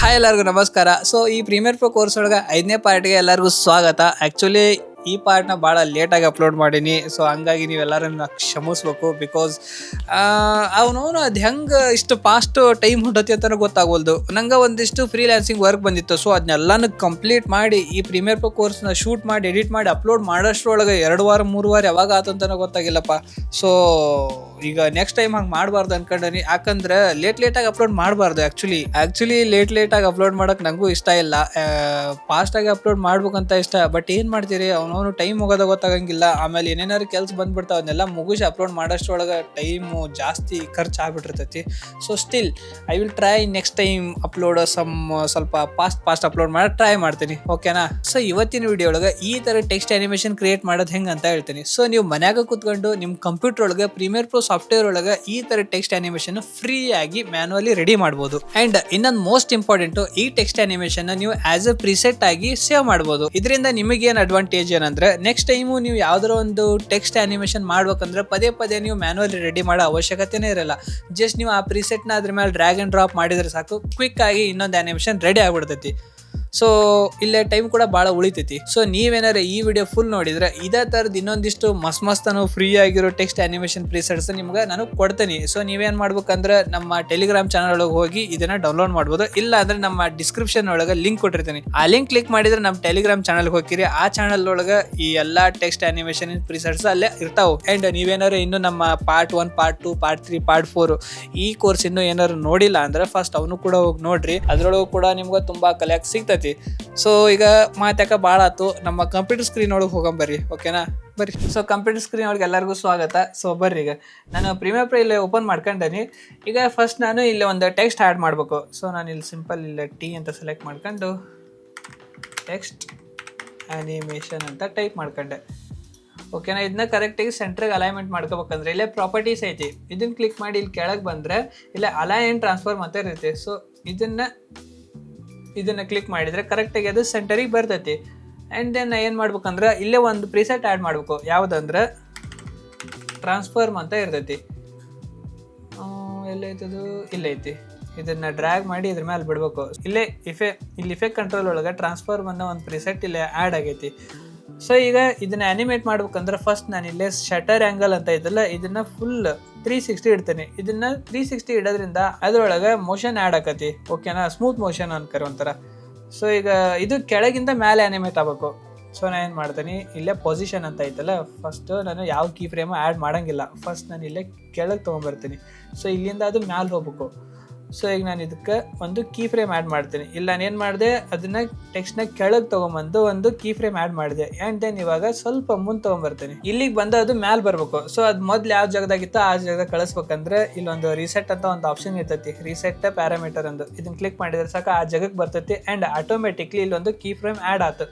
Hi ಎಲ್ಲರಿಗೂ ನಮಸ್ಕಾರ. So ಈ ಪ್ರೀಮಿಯರ್ ಪ್ರೊ ಕೋರ್ಸ್ ಒಳಗೆ 5ನೇ ಪಾರ್ಟ್ಗೆ ಎಲ್ಲರಿಗೂ ಸ್ವಾಗತ. ಆ್ಯಕ್ಚುಲಿ ಈ ಪಾರ್ಟ್ನ ಭಾಳ ಲೇಟಾಗಿ ಅಪ್ಲೋಡ್ ಮಾಡೀನಿ. ಸೊ ಹಂಗಾಗಿ ನೀವೆಲ್ಲರನ್ನ ಕ್ಷಮಿಸ್ಬೇಕು. ಬಿಕಾಸ್ ಅವನವನು ಅದು ಹೆಂಗೆ ಇಷ್ಟು ಫಾಸ್ಟ್ ಟೈಮ್ ಹೊಂಟತಿ ಅಂತಲೂ ಗೊತ್ತಾಗೋಲ್ದು. ನಂಗೆ ಒಂದಿಷ್ಟು ಫ್ರೀಲ್ಯಾನ್ಸಿಂಗ್ ವರ್ಕ್ ಬಂದಿತ್ತು. ಸೊ ಅದನ್ನೆಲ್ಲನೂ ಕಂಪ್ಲೀಟ್ ಮಾಡಿ ಈ ಪ್ರೀಮಿಯರ್ ಪ್ರೊ ಕೋರ್ಸ್ನ ಶೂಟ್ ಮಾಡಿ ಎಡಿಟ್ ಮಾಡಿ ಅಪ್ಲೋಡ್ ಮಾಡೋಷ್ಟ್ರೊಳಗೆ 2 ವಾರ 3 ವಾರ ಯಾವಾಗ ಆತಂತನೂ ಗೊತ್ತಾಗಿಲ್ಲಪ್ಪ. ಸೊ ಈಗ ನೆಕ್ಸ್ಟ್ ಟೈಮ್ ಹಂಗೆ ಮಾಡಬಾರ್ದು ಅನ್ಕೊಂಡೀನಿ. ಯಾಕಂದ್ರೆ ಲೇಟಾಗಿ ಅಪ್ಲೋಡ್ ಮಾಡಬಾರ್ದು. ಆ್ಯಕ್ಚುಲಿ ಲೇಟಾಗಿ ಅಪ್ಲೋಡ್ ಮಾಡೋಕೆ ನನಗೂ ಇಷ್ಟ ಇಲ್ಲ. ಫಾಸ್ಟಾಗಿ ಅಪ್ಲೋಡ್ ಮಾಡ್ಬೇಕಂತ ಇಷ್ಟ. ಬಟ್ ಏನು ಮಾಡ್ತೀರಿ, ಅವನವನು ಟೈಮ್ ಹೋಗೋದ ಗೊತ್ತಾಗಂಗಿಲ್ಲ. ಆಮೇಲೆ ಏನೇನಾದ್ರು ಕೆಲಸ ಬಂದ್ಬಿಡ್ತಾವೆ, ಅದನ್ನೆಲ್ಲ ಮುಗಿಸಿ ಅಪ್ಲೋಡ್ ಮಾಡೋಷ್ಟ್ರೊಳಗೆ ಟೈಮು ಜಾಸ್ತಿ ಖರ್ಚು ಆಗ್ಬಿಟ್ಟಿರ್ತೈತಿ. So still I will try next time upload ಸ್ವಲ್ಪ ಫಾಸ್ಟ್ ಅಪ್ಲೋಡ್ ಮಾಡೋಕೆ ಟ್ರೈ ಮಾಡ್ತೀನಿ. ಓಕೆನಾ? ಸೊ ಇವತ್ತಿನ ವಿಡಿಯೋ ಒಳಗೆ ಈ ಥರ ಟೆಕ್ಸ್ಟ್ ಆನಿಮೇಷನ್ ಕ್ರಿಯೇಟ್ ಮಾಡೋದು ಹೆಂಗೆ ಅಂತ ಹೇಳ್ತೀನಿ. ಸೊ ನೀವು ಮನ್ಯಾಗ ಕೂತ್ಕೊಂಡು ನಿಮ್ಮ ಕಂಪ್ಯೂಟರ್ ಒಳಗೆ ಪ್ರೀಮಿಯರ್ ಪ್ರೊ ಸಾಫ್ಟ್ವೇರ್ ಒಳಗೆ ಈ ಥರ ಟೆಕ್ಸ್ಟ್ ಆನಿಮೇಷನ್ ಫ್ರೀ ಆಗಿ ಮ್ಯಾನುವಲಿ ರೆಡಿ ಮಾಡ್ಬೋದು. ಅಂಡ್ ಇನ್ನೊಂದು ಮೋಸ್ಟ್ ಇಂಪಾರ್ಟೆಂಟ್, ಈ ಟೆಕ್ಸ್ಟ್ ಆನಿಮೇಷನ್ ನೀವು ಆಸ್ ಎ ಪ್ರಿಸೆಟ್ ಆಗಿ ಸೇವ್ ಮಾಡ್ಬೋದು. ಇದರಿಂದ ನಿಮಗೆ ಏನು ಅಡ್ವಾಂಟೇಜ್ ಏನಂದ್ರೆ, ನೆಕ್ಸ್ಟ್ ಟೈಮು ನೀವು ಯಾವ್ದಾರ ಒಂದು ಟೆಕ್ಸ್ಟ್ ಆನಿಮೇಷನ್ ಮಾಡ್ಬೇಕಂದ್ರೆ ಪದೇ ನೀವು ಮ್ಯಾನುವಲಿ ರೆಡಿ ಮಾಡೋ ಅವಶ್ಯಕತೆನೇ ಇರಲ್ಲ. ಜಸ್ಟ್ ನೀವು ಆ ಪ್ರಿಸೆಟ್ನ ಅದ್ರ ಮೇಲೆ ಡ್ರ್ಯಾಗ್ ಅಂಡ್ ಡ್ರಾಪ್ ಮಾಡಿದ್ರೆ ಸಾಕು, ಕ್ವಿಕ್ ಆಗಿ ಇನ್ನೊಂದು ಆನಿಮೇಷನ್ ರೆಡಿ ಆಗ್ಬಿಡ್ತೈತಿ. ಸೊ ಇಲ್ಲೇ ಟೈಮ್ ಕೂಡ ಭಾಳ ಉಳಿತೈತಿ. ಸೊ ನೀವೇನಾರು ಈ ವಿಡಿಯೋ ಫುಲ್ ನೋಡಿದ್ರೆ ಇದೇ ಥರದ್ದು ಇನ್ನೊಂದಿಷ್ಟು ಮಸ್ತಾನು ಫ್ರೀ ಆಗಿರೋ ಟೆಕ್ಸ್ಟ್ ಆನಿಮೇಷನ್ ಪ್ರಿಸೆಟ್ಸ್ ನಿಮ್ಗೆ ನಾನು ಕೊಡ್ತೀನಿ. ಸೊ ನೀವೇನು ಮಾಡ್ಬೇಕಂದ್ರೆ ನಮ್ಮ ಟೆಲಿಗ್ರಾಮ್ ಚಾನಲ್ ಒಳಗೆ ಹೋಗಿ ಇದನ್ನ ಡೌನ್ಲೋಡ್ ಮಾಡ್ಬೋದು. ಇಲ್ಲ ಅಂದ್ರೆ ನಮ್ಮ ಡಿಸ್ಕ್ರಿಪ್ಷನ್ ಒಳಗೆ ಲಿಂಕ್ ಕೊಟ್ಟಿರ್ತೀನಿ. ಆ ಲಿಂಕ್ ಕ್ಲಿಕ್ ಮಾಡಿದ್ರೆ ನಮ್ಮ ಟೆಲಿಗ್ರಾಮ್ ಚಾನಲ್ಗೆ ಹೋಗಿರಿ. ಆ ಚಾನಲ್ ಒಳಗೆ ಈ ಎಲ್ಲ ಟೆಕ್ಸ್ಟ್ ಆನಿಮೇಷನ್ ಪ್ರಿಸೆಟ್ಸ್ ಅಲ್ಲೇ ಇರ್ತಾವೆ. ಆ್ಯಂಡ್ ನೀವೇನಾರು ಇನ್ನು ನಮ್ಮ ಪಾರ್ಟ್ 1, ಪಾರ್ಟ್ 2, ಪಾರ್ಟ್ 3, ಪಾರ್ಟ್ 4 ಈ ಕೋರ್ಸ್ ಇನ್ನೂ ಏನಾರು ನೋಡಿಲ್ಲ ಅಂದ್ರೆ ಫಸ್ಟ್ ಅವನು ಕೂಡ ಹೋಗಿ ನೋಡ್ರಿ. ಅದ್ರೊಳಗೂ ಕೂಡ ನಿಮ್ಗೆ ತುಂಬಾ ಕಲಿಯಕ್ಕೆ ಸಿಗ್ತೈತಿ. ಸೊ ಈಗ ಮಾತಾಕ ಭಾಳ ಆಯ್ತು, ನಮ್ಮ ಕಂಪ್ಯೂಟರ್ ಸ್ಕ್ರೀನ್ ಒಳಗೆ ಹೋಗಂಬರ್ರಿ. ಓಕೆನಾ? ಬರ್ರಿ. ಸೊ ಕಂಪ್ಯೂಟರ್ ಸ್ಕ್ರೀನ್ ಒಳಗೆ ಎಲ್ಲರಿಗೂ ಸ್ವಾಗತ. ಸೊ ಬರ್ರಿ, ಈಗ ನಾನು ಪ್ರೀಮಿಯರ್ ಪ್ರೊ ಇಲ್ಲಿ ಓಪನ್ ಮಾಡ್ಕೊಂಡೇನಿ. ಈಗ ಫಸ್ಟ್ ನಾನು ಇಲ್ಲಿ ಒಂದು ಟೆಕ್ಸ್ಟ್ ಆ್ಯಡ್ ಮಾಡಬೇಕು. ಸೊ ನಾನು ಇಲ್ಲಿ ಸಿಂಪಲ್ ಇಲ್ಲಿ ಟಿ ಅಂತ ಸೆಲೆಕ್ಟ್ ಮಾಡ್ಕೊಂಡು ಟೆಕ್ಸ್ಟ್ ಆನಿಮೇಷನ್ ಅಂತ ಟೈಪ್ ಮಾಡ್ಕೊಂಡೆ. ಓಕೆನಾ? ಇದನ್ನ ಕರೆಕ್ಟಾಗಿ ಸೆಂಟ್ರಿಗೆ ಅಲೈನ್ಮೆಂಟ್ ಮಾಡ್ಕೋಬೇಕಂದ್ರೆ ಇಲ್ಲೇ ಪ್ರಾಪರ್ಟೀಸ್ ಐತಿ, ಇದನ್ನ ಕ್ಲಿಕ್ ಮಾಡಿ ಇಲ್ಲಿ ಕೆಳಗೆ ಬಂದರೆ ಇಲ್ಲೇ ಅಲೈನ್ ಆ್ಯಂಡ್ ಟ್ರಾನ್ಸ್ಫರ್ ಅಂತ ಇರುತ್ತೆ. ಸೊ ಇದನ್ನು ಕ್ಲಿಕ್ ಮಾಡಿದರೆ ಕರೆಕ್ಟಾಗಿ ಅದು ಸೆಂಟರಿಗೆ ಬರ್ತೈತಿ. ಆ್ಯಂಡ್ ದೆನ್ ಏನು ಮಾಡ್ಬೇಕಂದ್ರೆ ಇಲ್ಲೇ ಒಂದು ಪ್ರಿಸೆಟ್ ಆ್ಯಡ್ ಮಾಡಬೇಕು. ಯಾವುದಂದ್ರೆ ಟ್ರಾನ್ಸ್ಫರ್ಮ್ ಅಂತ ಇರ್ತೈತಿ. ಎಲ್ಲೈತದು? ಇಲ್ಲೈತಿ. ಇದನ್ನು ಡ್ರ್ಯಾಗ್ ಮಾಡಿ ಇದ್ರ ಮೇಲೆ ಬಿಡಬೇಕು. ಇಲ್ಲಿ ಇಫೆಕ್ಟ್ ಕಂಟ್ರೋಲ್ ಒಳಗೆ ಟ್ರಾನ್ಸ್ಫರ್ಮ್ ಅನ್ನೋ ಒಂದು ಪ್ರಿಸೆಟ್ ಇಲ್ಲೇ ಆ್ಯಡ್ ಆಗೈತಿ. ಸೊ ಈಗ ಇದನ್ನ ಆ್ಯನಿಮೇಟ್ ಮಾಡ್ಬೇಕಂದ್ರೆ ಫಸ್ಟ್ ನಾನು ಇಲ್ಲೇ ಶಟರ್ ಆ್ಯಂಗಲ್ ಅಂತ ಇದಲ್ಲ, ಇದನ್ನು ಫುಲ್ 360 ಇಡ್ತೇನೆ. ಇದನ್ನು 360 ಇಡೋದ್ರಿಂದ ಅದರೊಳಗೆ ಮೋಷನ್ ಆ್ಯಡ್ ಆಕತಿ. ಓಕೆನಾ? ಸ್ಮೂತ್ ಮೋಷನ್ ಅನ್ಕರ ಒಂಥರ. ಸೊ ಈಗ ಇದು ಕೆಳಗಿಂದ ಮೇಲೆ ಆ್ಯನಿಮೇಟ್ ಆಗಬೇಕು. ಸೊ ನಾನು ಏನು ಮಾಡ್ತೀನಿ, ಇಲ್ಲೇ ಪೊಸಿಷನ್ ಅಂತ ಐತಲ್ಲ, ಫಸ್ಟ್ ನಾನು ಯಾವ ಕೀ ಫ್ರೇಮು ಆ್ಯಡ್ ಮಾಡೋಂಗಿಲ್ಲ. ಫಸ್ಟ್ ನಾನು ಇಲ್ಲೇ ಕೆಳಗೆ ತೊಗೊಂಬರ್ತೀನಿ. ಸೊ ಇಲ್ಲಿಂದ ಅದು ಮ್ಯಾಲೆ ಹೋಗ್ಬೇಕು. ಸೊ ಈಗ ನಾನು ಇದಕ್ಕೆ ಒಂದು ಕೀ ಫ್ರೇಮ್ ಆ್ಯಡ್ ಮಾಡ್ತೀನಿ. ಇಲ್ಲ ನಾನು ಏನು ಮಾಡಿದೆ, ಅದನ್ನು ಟೆಕ್ಸ್ಟ್ನ ಕೆಳಗೆ ತೊಗೊಂಬಂದು ಒಂದು ಕೀ ಫ್ರೇಮ್ ಆ್ಯಡ್ ಮಾಡಿದೆ. ಆ್ಯಂಡ್ ದೆನ್ ಇವಾಗ ಸ್ವಲ್ಪ ಮುಂದೆ ತೊಗೊಂಬರ್ತೀನಿ. ಇಲ್ಲಿಗೆ ಬಂದು ಅದು ಮ್ಯಾಲೆ ಬರಬೇಕು. ಸೊ ಅದು ಮೊದಲು ಯಾವ ಜಾಗದಾಗಿತ್ತೋ ಆ ಜಾಗದಾಗ ಕಳಿಸ್ಬೇಕಂದ್ರೆ ಇಲ್ಲೊಂದು ರೀಸೆಟ್ ಅಂತ ಒಂದು ಆಪ್ಷನ್ ಇರ್ತೈತಿ, ರೀಸೆಟ್ ಪ್ಯಾರಾಮೀಟರ್ ಅಂದು. ಇದನ್ನು ಕ್ಲಿಕ್ ಮಾಡಿದ್ರೆ ಸಾಕು ಆ ಜಾಗಕ್ಕೆ ಬರ್ತೈತಿ. ಆ್ಯಂಡ್ ಆಟೋಮೆಟಿಕ್ಲಿ ಇಲ್ಲೊಂದು ಕೀ ಫ್ರೇಮ್ ಆ್ಯಡ್ ಆಯ್ತು.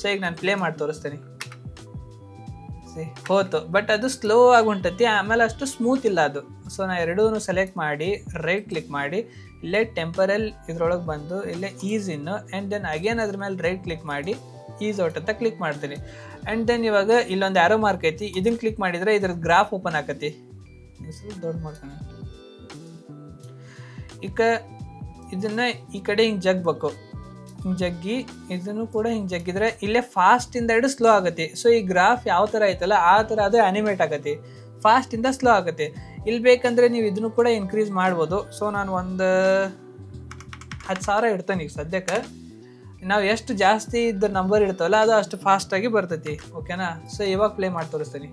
ಸೊ ಈಗ ನಾನು ಪ್ಲೇ ಮಾಡಿ ತೋರಿಸ್ತೀನಿ. ಹೋತು, ಬಟ್ ಅದು ಸ್ಲೋ ಆಗಿ ಹೊಂಟತಿ. ಆಮೇಲೆ ಅಷ್ಟು ಸ್ಮೂತ್ ಇಲ್ಲ ಅದು. ಸೊ ನಾನು ಎರಡೂ ಸೆಲೆಕ್ಟ್ ಮಾಡಿ ರೈಟ್ ಕ್ಲಿಕ್ ಮಾಡಿ ಇಲ್ಲೇ ಟೆಂಪರಲ್ ಇದ್ರೊಳಗೆ ಬಂದು ಇಲ್ಲೇ ಈಸ್ ಇನ್ನು ಆ್ಯಂಡ್ ದೆನ್ ಅಗೇನ್ ಅದ್ರ ಮೇಲೆ ರೈಟ್ ಕ್ಲಿಕ್ ಮಾಡಿ ಈಸ್ ಔಟ್ ಅಂತ ಕ್ಲಿಕ್ ಮಾಡ್ತೀನಿ. ಆ್ಯಂಡ್ ದೆನ್ ಇವಾಗ ಇಲ್ಲೊಂದು ಆರೋ ಮಾರ್ಕ್ ಐತಿ, ಇದನ್ನು ಕ್ಲಿಕ್ ಮಾಡಿದರೆ ಇದ್ರ ಗ್ರಾಫ್ ಓಪನ್ ಆಕತಿ. ದೊಡ್ಡ ಮಾಡ್ತಾನೆ. ಈಗ ಇದನ್ನು ಈ ಕಡೆ ಹಿಂಗೆ ಜಗ್ಬೇಕು. ಹಿಂಗೆ ಜಗ್ಗಿ ಇದನ್ನು ಕೂಡ ಹಿಂಗೆ ಜಗ್ಗಿದ್ರೆ ಇಲ್ಲೇ ಫಾಸ್ಟಿಂದ ಹಿಡಿದು ಸ್ಲೋ ಆಗುತ್ತೆ. ಸೊ ಈ ಗ್ರಾಫ್ ಯಾವ ಥರ ಐತಲ್ಲ ಆ ಥರ ಅದು ಆ್ಯನಿಮೇಟ್ ಆಗತ್ತೆ. ಫಾಸ್ಟಿಂದ ಸ್ಲೋ ಆಗುತ್ತೆ. ಇಲ್ಲಿ ಬೇಕಂದರೆ ನೀವು ಇದನ್ನು ಕೂಡ ಇನ್ಕ್ರೀಸ್ ಮಾಡ್ಬೋದು. ಸೊ ನಾನು ಒಂದು 10,000 ಇಡ್ತೇನೆ ಈಗ ಸದ್ಯಕ್ಕೆ. ನಾವು ಎಷ್ಟು ಜಾಸ್ತಿ ಇದ್ದ ನಂಬರ್ ಇಡ್ತಾವಲ್ಲ ಅದು ಅಷ್ಟು ಫಾಸ್ಟಾಗಿ ಬರ್ತೈತಿ. ಓಕೆನಾ? ಸೊ ಇವಾಗ ಪ್ಲೇ ಮಾಡಿ ತೋರಿಸ್ತೀನಿ.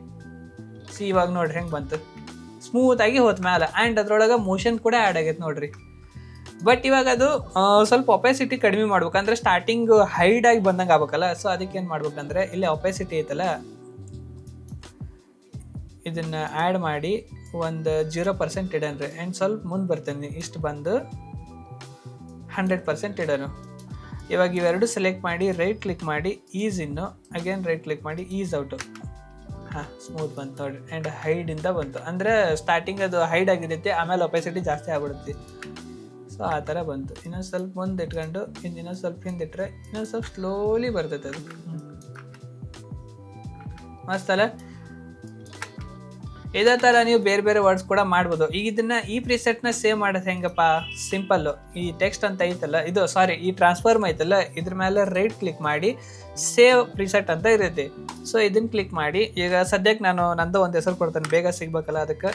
ಇವಾಗ ನೋಡ್ರಿ ಹೆಂಗೆ ಬಂತು, ಸ್ಮೂತಾಗಿ ಹೋತ್ ಮ್ಯಾಲೆ. ಆ್ಯಂಡ್ ಅದ್ರೊಳಗೆ ಮೋಷನ್ ಕೂಡ ಆ್ಯಡ್ ಆಗೈತೆ ನೋಡ್ರಿ. ಬಟ್ ಇವಾಗ ಅದು ಸ್ವಲ್ಪ ಒಪೆಸಿಟಿ ಕಡಿಮೆ ಮಾಡ್ಬೇಕಂದ್ರೆ ಸ್ಟಾರ್ಟಿಂಗ್ ಹೈಡಾಗಿ ಬಂದಂಗೆ ಆಗ್ಬೇಕಲ್ಲ. ಸೊ ಅದಕ್ಕೆ ಏನು ಮಾಡ್ಬೇಕಂದ್ರೆ ಇಲ್ಲಿ ಒಪೆಸಿಟಿ ಐತಲ್ಲ, ಇದನ್ನು ಆ್ಯಡ್ ಮಾಡಿ ಒಂದು 0% ಇಡನ್ರಿ. ಆ್ಯಂಡ್ ಸ್ವಲ್ಪ ಮುಂದೆ ಬರ್ತೇನೆ, ಇಷ್ಟು ಬಂದು 100% ಇಡೋನು. ಇವಾಗ ಇವೆರಡು ಸೆಲೆಕ್ಟ್ ಮಾಡಿ ರೈಟ್ ಕ್ಲಿಕ್ ಮಾಡಿ ಈಸ್ ಇನ್ನು, ಅಗೇನ್ ರೈಟ್ ಕ್ಲಿಕ್ ಮಾಡಿ ಈಸ್ ಔಟು. ಹಾಂ, ಸ್ಮೂತ್ ಬಂತು ನೋಡಿರಿ. ಆ್ಯಂಡ್ ಹೈಡಿಂದ ಬಂತು ಅಂದರೆ ಸ್ಟಾರ್ಟಿಂಗ್ ಅದು ಹೈಡ್ ಆಗಿರುತ್ತೆ, ಆಮೇಲೆ ಒಪೆಸಿಟಿ ಜಾಸ್ತಿ ಆಗ್ಬಿಡುತ್ತೆ. ಸೊ ಆ ಥರ ಬಂತು. ಇನ್ನೊಂದು ಸ್ವಲ್ಪ ಮುಂದೆ ಇಟ್ಕೊಂಡು ಇನ್ನೊಂದು ಸ್ವಲ್ಪ ಹಿಂದಿಟ್ರೆ ಇನ್ನೊಂದು ಸ್ವಲ್ಪ ಸ್ಲೋಲಿ ಬರ್ತೈತೆ ಅದು. ಮಸ್ತ್ ಅಲ್ಲ? ಇದೇ ಥರ ನೀವು ಬೇರೆ ಬೇರೆ ವರ್ಡ್ಸ್ ಕೂಡ ಮಾಡ್ಬೋದು. ಈಗ ಇದನ್ನ ಈ ಪ್ರಿಸೆಟ್ನ ಸೇವ್ ಮಾಡೋದು ಹೆಂಗಪ್ಪ, ಸಿಂಪಲ್ಲು. ಈ ಟೆಕ್ಸ್ಟ್ ಅಂತ ಐತಲ್ಲ, ಇದು ಸಾರಿ ಈ ಟ್ರಾನ್ಸ್ಫಾರ್ಮ್ ಐತಲ್ಲ, ಇದ್ರ ಮೇಲೆ ರೈಟ್ ಕ್ಲಿಕ್ ಮಾಡಿ ಸೇವ್ ಪ್ರಿಸೆಟ್ ಅಂತ ಇರುತ್ತೆ. ಸೊ ಇದನ್ನ ಕ್ಲಿಕ್ ಮಾಡಿ, ಈಗ ಸದ್ಯಕ್ಕೆ ನಾನು ನಂದು ಒಂದು ಹೆಸರು ಕೊಡ್ತೇನೆ, ಬೇಗ ಸಿಗ್ಬೇಕಲ್ಲ, ಅದಕ್ಕೆ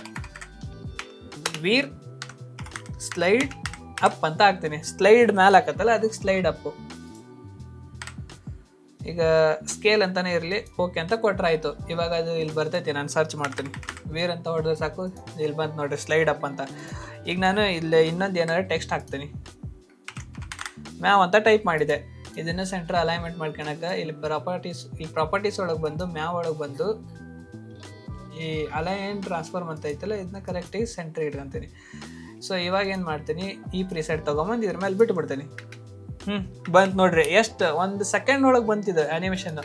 ವೀರ್ ಸ್ಲೈಡ್ ಅಪ್ ಅಂತ ಹಾಕ್ತೀನಿ. ಸ್ಲೈಡ್ ಮೇಲೆ ಹಾಕತ್ತಲ್ಲ, ಅದಕ್ಕೆ ಸ್ಲೈಡ್ ಅಪ್. ಈಗ ಸ್ಕೇಲ್ ಅಂತಾನೆ ಇರಲಿ, ಓಕೆ ಅಂತ ಕೊಟ್ರೆ ಆಯಿತು. ಇವಾಗ ಅದು ಇಲ್ಲಿ ಬರ್ತೈತಿ, ನಾನು ಸರ್ಚ್ ಮಾಡ್ತೀನಿ, ವೀರ್ ಅಂತ ಹೊಡೆದ್ರೆ ಸಾಕು, ಇಲ್ಲಿ ಬಂತು ನೋಡಿರಿ ಸ್ಲೈಡ್ ಅಪ್ ಅಂತ. ಈಗ ನಾನು ಇಲ್ಲಿ ಇನ್ನೊಂದು ಏನಾದ್ರು ಟೆಕ್ಸ್ಟ್ ಹಾಕ್ತೀನಿ, ಮ್ಯಾವ್ ಅಂತ ಟೈಪ್ ಮಾಡಿದೆ. ಇದನ್ನು ಸೆಂಟ್ರ್ ಅಲೈನ್ಮೆಂಟ್ ಮಾಡ್ಕೊಳಕ್ಕೆ ಇಲ್ಲಿ ಪ್ರಾಪರ್ಟೀಸ್ ಒಳಗೆ ಬಂದು ಮ್ಯಾವ್ ಒಳಗೆ ಬಂದು ಈ ಅಲೈನ್ ಟ್ರಾನ್ಸ್ಫಾರ್ಮ್ ಅಂತ ಐತಲ್ಲ, ಇದನ್ನ ಕರೆಕ್ಟಾಗಿ ಸೆಂಟ್ರ್ ಇಟ್ಕೊತೀನಿ. ಸೊ ಇವಾಗ ಏನು ಮಾಡ್ತೀನಿ, ಈ ಪ್ರಿಸೆಟ್ ತೊಗೊಂಬಂದು ಇದ್ರ ಮೇಲೆ ಬಿಟ್ಬಿಡ್ತೀನಿ. ಬಂತು ನೋಡ್ರಿ, ಎಷ್ಟು 1 ಸೆಕೆಂಡ್ ಒಳಗೆ ಬಂತಿದೆ ಆ್ಯನಿಮೇಷನ್.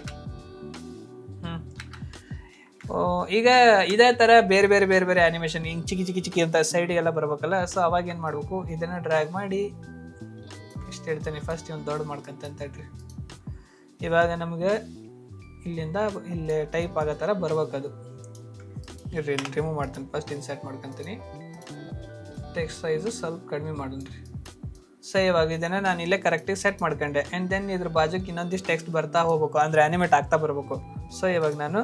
ಈಗ ಇದೇ ಥರ ಬೇರೆ ಬೇರೆ ಬೇರೆ ಬೇರೆ ಆ್ಯನಿಮೇಷನ್ ಹಿಂಗೆ ಚಿಕ್ಕಿ ಅಂತ ಸೈಡಿಗೆಲ್ಲ ಬರ್ಬೇಕಲ್ಲ. ಸೊ ಅವಾಗ ಏನು ಮಾಡಬೇಕು, ಇದನ್ನು ಡ್ರ್ಯಾಗ್ ಮಾಡಿ ಇಷ್ಟು ಹೇಳ್ತೀನಿ. ಫಸ್ಟ್ ಇವನು ದೊಡ್ಡ ಮಾಡ್ಕೊಂತಂತೇಳ್ರಿ. ಇವಾಗ ನಮಗೆ ಇಲ್ಲಿಂದ ಇಲ್ಲಿ ಟೈಪ್ ಆಗೋ ಥರ ಬರ್ಬೇಕದು. ಇರ್ರಿ, ಇಲ್ಲಿ ರಿಮೂವ್ ಮಾಡ್ತೀನಿ, ಫಸ್ಟ್ ಇನ್ಸರ್ಟ್ ಮಾಡ್ಕೊತೀನಿ. ಟೆಕ್ಸ್ಟ್ ಸೈಜು ಸ್ವಲ್ಪ ಕಡಿಮೆ ಮಾಡೋಣ್ರಿ. ಸೊ ಇವಾಗ ಇದನ್ನು ನಾನು ಇಲ್ಲೇ ಕರೆಕ್ಟಾಗಿ ಸೆಟ್ ಮಾಡ್ಕೊಂಡೆ. ಆ್ಯಂಡ್ ದೆನ್ ಇದ್ರ ಬಾಜುಕ್ಕೆ ಇನ್ನೊಂದಿಷ್ಟು ಟೆಕ್ಸ್ಟ್ ಬರ್ತಾ ಹೋಗ್ಬೇಕು, ಅಂದರೆ ಆ್ಯನಿಮೇಟ್ ಆಗ್ತಾ ಬರಬೇಕು. ಸೊ ಇವಾಗ ನಾನು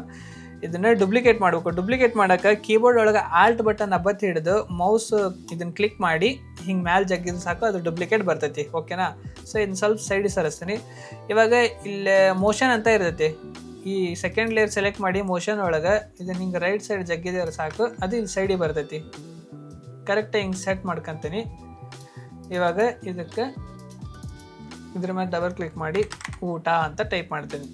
ಇದನ್ನು ಡುಪ್ಲಿಕೇಟ್ ಮಾಡಬೇಕು. ಡುಪ್ಲಿಕೇಟ್ ಮಾಡೋಕೆ ಕೀಬೋರ್ಡ್ ಒಳಗೆ ಆಲ್ಟ್ ಬಟನ್ ಅಬ್ಬತ್ತಿ ಹಿಡಿದು ಮೌಸ್ ಇದನ್ನು ಕ್ಲಿಕ್ ಮಾಡಿ ಹಿಂಗೆ ಮ್ಯಾಲೆ ಜಗ್ಗಿದ್ದು ಸಾಕು, ಅದು ಡುಪ್ಲಿಕೇಟ್ ಬರ್ತೈತಿ. ಓಕೆನಾ? ಸೊ ಇದನ್ನ ಸ್ವಲ್ಪ ಸೈಡಿಗೆ ಸರಿಸ್ತೀನಿ. ಇವಾಗ ಇಲ್ಲಿ ಮೋಷನ್ ಅಂತ ಇರ್ತೈತಿ, ಈ ಸೆಕೆಂಡ್ ಲೇಯರ್ ಸೆಲೆಕ್ಟ್ ಮಾಡಿ ಮೋಷನ್ ಒಳಗೆ ಇದನ್ನು ಹಿಂಗೆ ರೈಟ್ ಸೈಡ್ ಜಗ್ಗಿದ್ರೆ ಸಾಕು, ಅದು ಇಲ್ಲಿ ಸೈಡಿಗೆ ಬರ್ತೈತಿ. ಕರೆಕ್ಟಾಗಿ ಹಿಂಗೆ ಸೆಟ್ ಮಾಡ್ಕೊತೀನಿ. ಇವಾಗ ಇದಕ್ಕೆ ಇದ್ರ ಮೇಲೆ ಡಬಲ್ ಕ್ಲಿಕ್ ಮಾಡಿ ಊಟ ಅಂತ ಟೈಪ್ ಮಾಡ್ತೀನಿ.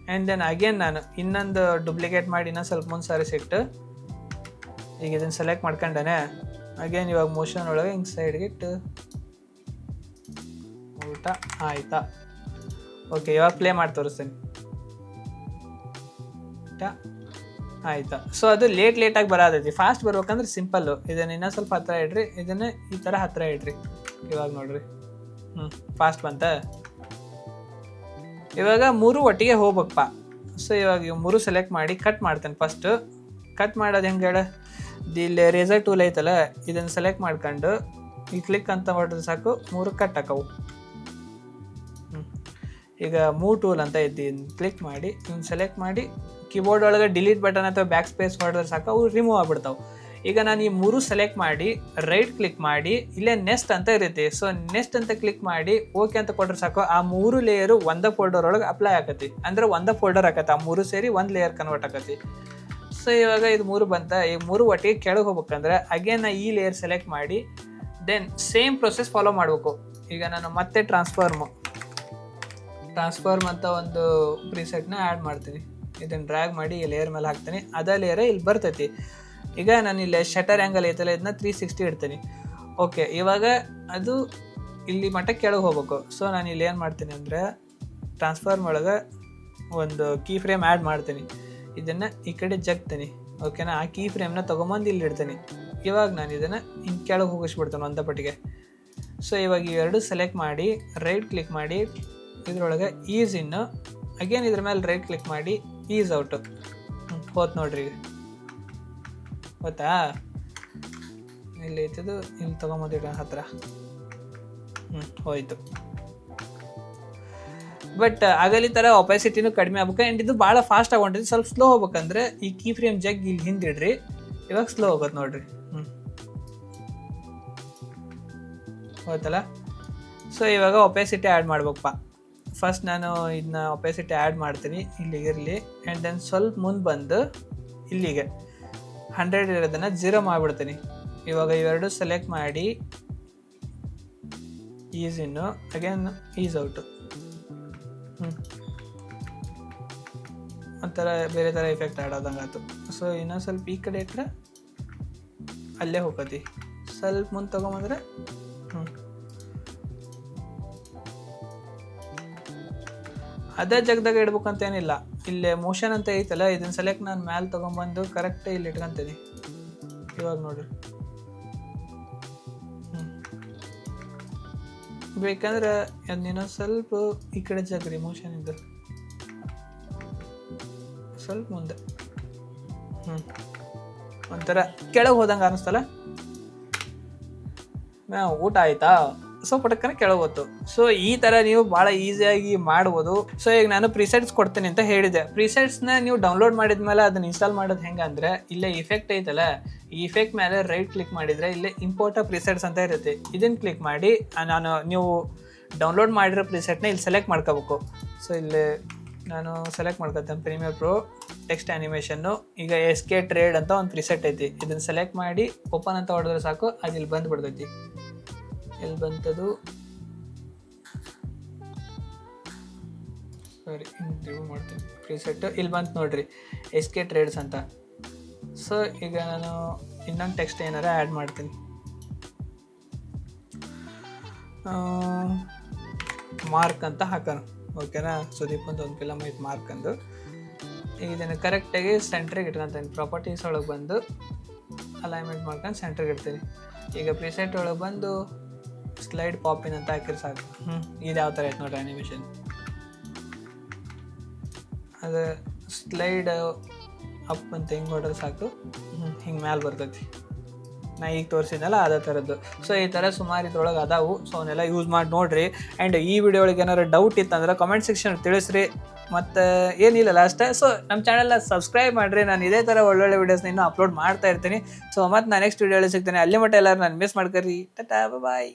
ಆ್ಯಂಡ್ ದೆನ್ ಅಗೇನ್ ನಾನು ಇನ್ನೊಂದು ಡುಪ್ಲಿಕೇಟ್ ಮಾಡಿ ಇನ್ನೊಂದು ಸ್ವಲ್ಪ ಮುಂದೆ ಸರಿಸಿಟ್ಟು ಈಗ ಇದನ್ನು ಸೆಲೆಕ್ಟ್ ಮಾಡ್ಕೊಂಡಾನೆ. ಅಗೇನ್ ಇವಾಗ ಮೋಷನ್ ಒಳಗೆ ಹಿಂಗೆ ಸೈಡ್ಗೆ ಇಟ್ಟು ಊಟ ಆಯ್ತಾ. ಓಕೆ, ಇವಾಗ ಪ್ಲೇ ಮಾಡಿ ತೋರಿಸ್ತೀನಿ. ಊಟ ಆಯ್ತಾ. ಸೊ ಅದು ಲೇಟಾಗಿ ಬರೋದೈತಿ. ಫಾಸ್ಟ್ ಬರ್ಬೇಕಂದ್ರೆ ಸಿಂಪಲ್ಲು. ಇದನ್ನು ಇನ್ನೂ ಸ್ವಲ್ಪ ಹತ್ತಿರ ಇಡ್ರಿ, ಇದನ್ನು ಈ ಥರ ಹತ್ತಿರ ಇಡ್ರಿ. ಇವಾಗ ನೋಡ್ರಿ, ಫಾಸ್ಟ್ ಬಂತ. ಇವಾಗ 3 ಒಟ್ಟಿಗೆ ಹೋಗ್ಬೇಕಪ್ಪ. ಸೊ ಇವಾಗ ಇವು 3 ಸೆಲೆಕ್ಟ್ ಮಾಡಿ ಕಟ್ ಮಾಡ್ತೇನೆ. ಫಸ್ಟು ಕಟ್ ಮಾಡೋದು ಹೆಂಗೆ ಹೇಳ, ಇಲ್ಲಿ ರೇಸರ್ ಟೂಲ್ ಐತಲ್ಲ, ಇದನ್ನು ಸೆಲೆಕ್ಟ್ ಮಾಡ್ಕೊಂಡು ಈ ಕ್ಲಿಕ್ ಅಂತ ಮಾಡಿದ್ರೆ ಸಾಕು, 3 ಕಟ್ ಹಾಕವು. ಈಗ ಮೂವ್ ಟೂಲ್ ಅಂತ ಇದ್ದೀನಿ, ಕ್ಲಿಕ್ ಮಾಡಿ ಇವ್ನು ಸೆಲೆಕ್ಟ್ ಮಾಡಿ ಕೀಬೋರ್ಡ್ ಒಳಗೆ ಡಿಲೀಟ್ ಬಟನ್ ಅಥವಾ ಬ್ಯಾಕ್ ಸ್ಪೇಸ್ ಮಾಡಿದ್ರೆ ಸಾಕು, ಅವು ರಿಮೂವ್ ಆಗ್ಬಿಡ್ತಾವೆ. ಈಗ ನಾನು ಈ 3 ಸೆಲೆಕ್ಟ್ ಮಾಡಿ ರೈಟ್ ಕ್ಲಿಕ್ ಮಾಡಿ ಇಲ್ಲೇ ನೆಕ್ಸ್ಟ್ ಅಂತ ಇರುತ್ತೆ. ಸೊ ನೆಕ್ಸ್ಟ್ ಅಂತ ಕ್ಲಿಕ್ ಮಾಡಿ ಓಕೆ ಅಂತ ಕೊಟ್ರೆ ಸಾಕು, ಆ 3 ಲೇಯರು ಒಂದೇ ಫೋಲ್ಡರ್ ಒಳಗೆ ಅಪ್ಲೈ ಆಕತಿ. ಅಂದ್ರೆ ಒಂದೇ ಫೋಲ್ಡರ್ ಆಕತಿ, ಆ 3 ಸೇರಿ 1 ಲೇಯರ್ ಕನ್ವರ್ಟ್ ಆಕತಿ. ಸೊ ಇವಾಗ ಇದು 3 ಬಂತ. ಈ 3 ಒಟ್ಟಿಗೆ ಕೆಳಗೆ ಹೋಗ್ಬೇಕಂದ್ರೆ ಅಗೇನ್ ನಾ ಈ ಲೇಯರ್ ಸೆಲೆಕ್ಟ್ ಮಾಡಿ ದೆನ್ ಸೇಮ್ ಪ್ರೊಸೆಸ್ ಫಾಲೋ ಮಾಡಬೇಕು. ಈಗ ನಾನು ಮತ್ತೆ ಟ್ರಾನ್ಸ್ಫಾರ್ಮ್ ಅಂತ ಒಂದು ಪ್ರಿಸೆಟ್ನ ಆ್ಯಡ್ ಮಾಡ್ತೀನಿ. ಇದನ್ನು ಡ್ರ್ಯಾಗ್ ಮಾಡಿ ಈ ಲೇಯರ್ ಮೇಲೆ ಹಾಕ್ತೀನಿ, ಅದೇ ಲೇಯರೇ ಇಲ್ಲಿ ಬರ್ತೈತಿ. ಈಗ ನಾನು ಇಲ್ಲಿ ಶಟರ್ ಆ್ಯಂಗಲ್ ಐತಲ್ಲ, ಇದನ್ನ 360 ಇಡ್ತೀನಿ. ಓಕೆ, ಇವಾಗ ಅದು ಇಲ್ಲಿ ಮಟ್ಟ ಕೆಳಗೆ ಹೋಗ್ಬೇಕು. ಸೊ ನಾನು ಇಲ್ಲಿ ಏನು ಮಾಡ್ತೀನಿ ಅಂದರೆ ಟ್ರಾನ್ಸ್ಫಾರ್ಮ್ ಒಳಗೆ ಒಂದು ಕೀ ಫ್ರೇಮ್ ಆ್ಯಡ್ ಮಾಡ್ತೀನಿ. ಇದನ್ನು ಈ ಕಡೆ ಜಗ್ತೀನಿ. ಓಕೆನಾ? ಆ ಕೀ ಫ್ರೇಮ್ನ ತೊಗೊಂಬಂದು ಇಲ್ಲಿ ಇಡ್ತೀನಿ. ಇವಾಗ ನಾನು ಇದನ್ನು ಹಿಂಗೆ ಕೆಳಗೆ ಹೋಗಿಸ್ಬಿಡ್ತೇನೆ ಒಂದೇ ಪಟ್ಟಿಗೆ. ಸೊ ಇವಾಗ ಇವೆರಡು ಸೆಲೆಕ್ಟ್ ಮಾಡಿ ರೈಟ್ ಕ್ಲಿಕ್ ಮಾಡಿ ಇದರೊಳಗೆ ಈಸ್ ಇನ್ನು ಅಗೇನ್ ಇದ್ರ ಮೇಲೆ ರೈಟ್ ಕ್ಲಿಕ್ ಮಾಡಿ ಈಸ್ ಔಟು. ಹೋತ್ ನೋಡ್ರಿ, ಈಗ ಗೊತ್ತಾ? ಇಲ್ಲಿ ಐತದು, ಇಲ್ಲಿ ತೊಗೊಂಬಂದಿಡ ಹತ್ರ ಹೋಯ್ತು. ಬಟ್ ಆಗಲಿ ಥರ ಒಪಾಸಿಟಿನೂ ಕಡಿಮೆ ಆಗ್ಬೇಕು. ಆ್ಯಂಡ್ ಇದು ಭಾಳ ಫಾಸ್ಟ್ ಆಗಿ ಹೊಂಟಿದ್ದು. ಸ್ವಲ್ಪ ಸ್ಲೋ ಹೋಗ್ಬೇಕಂದ್ರೆ ಈ ಕೀ ಫ್ರೇಮ್ ಜಗ್ ಇಲ್ಲಿ ಹಿಂದಿಡ್ರಿ. ಇವಾಗ ಸ್ಲೋ ಹೋಗೋದು ನೋಡ್ರಿ. ಹೋಯ್ತಲ್ಲ? ಸೊ ಇವಾಗ ಒಪಾಸಿಟಿ ಆ್ಯಡ್ ಮಾಡ್ಬೇಕಪ್ಪ. ಫಸ್ಟ್ ನಾನು ಇದನ್ನ ಒಪಾಸಿಟಿ ಆ್ಯಡ್ ಮಾಡ್ತೀನಿ, ಇಲ್ಲಿಗೆ ಇರಲಿ. ಆ್ಯಂಡ್ ದೆನ್ ಸ್ವಲ್ಪ ಮುಂದೆ ಬಂದು ಇಲ್ಲಿಗೆ 100 ಇರೋದನ್ನು 0 ಮಾಡಿಬಿಡ್ತೀನಿ. ಇವಾಗ ಇವೆರಡು ಸೆಲೆಕ್ಟ್ ಮಾಡಿ ಈಸ್ ಇನ್ನು ಅಗೇನ್ ಈಸ್ ಔಟು. ಒಂಥರ ಬೇರೆ ಥರ ಎಫೆಕ್ಟ್ ಆಡೋದಂಗೆ ಆಯ್ತು. ಸೊ ಇನ್ನೊಂದು ಸ್ವಲ್ಪ ಈ ಕಡೆ ಇಟ್ಟರೆ ಅಲ್ಲೇ ಹೋಗತಿ. ಸ್ವಲ್ಪ ಮುಂದೆ ತೊಗೊಂಬಂದ್ರೆ ಅದೇ ಜಾಗದಾಗ ಇಡ್ಬೇಕಂತೇನಿಲ್ಲ. ಇಲ್ಲೇ ಮೋಷನ್ ಅಂತ ಐತಲ್ಲ, ಇದನ್ನ ಸೆಲೆಕ್ಟ್ ನಾನು ಮ್ಯಾಲೆ ತೊಗೊಂಬಂದು ಕರೆಕ್ಟ್ ಇಲ್ಲಿ ಇಟ್ಕೊಂತೀನಿ. ಇವಾಗ ನೋಡ್ರಿ, ಬೇಕಂದ್ರೆ ಅದನ್ನ ಸ್ವಲ್ಪ ಈ ಕಡೆ ಜಾಗ್ರಿ ಮೋಷನ್ ಇದ್ದು ಸ್ವಲ್ಪ ಮುಂದೆ. ಒಂಥರ ಕೆಳಗೆ ಹೋದಂಗೆ ಅನ್ನಿಸ್ತಲ್ಲ. ಊಟ ಆಯ್ತಾ, ಸೊ ಪಟಕ್ಕನೆ ಕೆಳಗೆ ಹೋತು. ಸೊ ಈ ಥರ ನೀವು ಭಾಳ ಈಸಿಯಾಗಿ ಮಾಡ್ಬೋದು. ಸೊ ಈಗ ನಾನು ಪ್ರಿಸೆಟ್ಸ್ ಕೊಡ್ತೀನಿ ಅಂತ ಹೇಳಿದೆ. ಪ್ರಿಸೆಟ್ಸ್ನ ನೀವು ಡೌನ್ಲೋಡ್ ಮಾಡಿದ್ಮೇಲೆ ಅದನ್ನ ಇನ್ಸ್ಟಾಲ್ ಮಾಡೋದು ಹೆಂಗೆ ಅಂದರೆ, ಇಲ್ಲೇ ಇಫೆಕ್ಟ್ ಐತಲ್ಲ, ಈ ಇಫೆಕ್ಟ್ ಮೇಲೆ ರೈಟ್ ಕ್ಲಿಕ್ ಮಾಡಿದರೆ ಇಲ್ಲೇ ಇಂಪೋರ್ಟ್ ಪ್ರಿಸೆಟ್ಸ್ ಅಂತ ಇರುತ್ತೆ. ಇದನ್ನು ಕ್ಲಿಕ್ ಮಾಡಿ ನೀವು ಡೌನ್ಲೋಡ್ ಮಾಡಿರೋ ಪ್ರಿಸೆಟ್ನ ಇಲ್ಲಿ ಸೆಲೆಕ್ಟ್ ಮಾಡ್ಕೋಬೇಕು. ಸೊ ಇಲ್ಲಿ ನಾನು select ಮಾಡ್ಕೊತೇನೆ premier pro text animation. ಈಗ SK ಟ್ರೇಡ್ ಅಂತ ಒಂದು ಪ್ರಿಸೆಟ್ ಐತಿ, ಇದನ್ನು ಸೆಲೆಕ್ಟ್ ಮಾಡಿ ಓಪನ್ ಅಂತ ಹೊಡೆದ್ರೆ ಸಾಕು, ಅದು ಇಲ್ಲಿ ಬಂದು ಬಿಡ್ತೈತಿ. ಎಲ್ಲಿ ಬಂತದು, ಸಾರಿ ರಿಮೂವ್ ಮಾಡ್ತೀನಿ. ಪ್ರಿಸೆಟ್ ಇಲ್ಲಿ ಬಂತು ನೋಡ್ರಿ, SK ಟ್ರೇಡ್ಸ್ ಅಂತ. ಸೊ ಈಗ ನಾನು ಇನ್ನೊಂದು ಟೆಕ್ಸ್ಟ್ ಏನಾರ ಆ್ಯಡ್ ಮಾಡ್ತೀನಿ. ಮಾರ್ಕ್ ಅಂತ ಹಾಕೋಣ, ಓಕೆನಾ. ಸುದೀಪ್ ಅಂತ ಒಂದು ಫಿಲಮ್ ಐತೆ ಮಾರ್ಕ್ ಅಂದು. ಈಗ ಇದನ್ನು ಕರೆಕ್ಟಾಗಿ ಸೆಂಟ್ರಿಗೆ ಇಟ್ಕೊತೀನಿ. ಪ್ರಾಪರ್ಟೀಸ್ ಒಳಗೆ ಬಂದು ಅಲೈನ್ಮೆಂಟ್ ಮಾಡ್ಕೊಂಡು ಸೆಂಟ್ರಿಗೆ ಇಡ್ತೀನಿ. ಈಗ ಪ್ರಿಸೆಟ್ ಒಳಗೆ ಬಂದು ಸ್ಲೈಡ್ ಪಾಪಿನ್ ಅಂತ ಹಾಕಿರಿ ಸಾಕು. ಇದು ಯಾವ ಥರ ಐತೆ ನೋಡ್ರಿ ಆ್ಯನಿಮೇಷನ್. ಅದು ಸ್ಲೈಡ್ ಅಪ್ ಅಂತ ಹಿಂಗೆ ಹೊಡೆದ್ರೆ ಸಾಕು, ಹಿಂಗೆ ಮ್ಯಾಲೆ ಬರ್ತೈತಿ. ನಾ ಈಗ ತೋರಿಸಿದ್ನಲ್ಲ ಅದೇ ಥರದ್ದು. ಸೊ ಈ ಥರ ಸುಮಾರು ಇದ್ರೊಳಗೆ ಅದಾವು. ಸೊ ಅವನ್ನೆಲ್ಲ ಯೂಸ್ ಮಾಡಿ ನೋಡಿರಿ. ಆ್ಯಂಡ್ ಈ ವಿಡಿಯೋ ಒಳಗೆ ಏನಾರು ಡೌಟ್ ಇತ್ತಂದ್ರೆ ಕಮೆಂಟ್ ಸೆಕ್ಷನ್ ತಿಳಿಸ್ರಿ. ಮತ್ತು ಏನಿಲ್ಲ ಲಾಸ್ಟ್, ಸೊ ನಮ್ಮ ಚಾನಲ್ನ ಸಬ್ಸ್ಕ್ರೈಬ್ ಮಾಡಿರಿ. ನಾನು ಇದೇ ಥರ ಒಳ್ಳೊಳ್ಳೆ ವೀಡಿಯೋಸ್ನ ಇನ್ನೂ ಅಪ್ಲೋಡ್ ಮಾಡ್ತಾ ಇರ್ತೀನಿ. ಸೊ ಮತ್ತು ನಾನು ನೆಕ್ಸ್ಟ್ ವಿಡಿಯೋ ಸಿಗ್ತೀನಿ. ಅಲ್ಲಿ ಮಟ್ಟ ಎಲ್ಲರೂ ನಾನು ಮಿಸ್ ಮಾಡ್ಕರಿ. ಟಾಟಾ, ಬಾಯ್.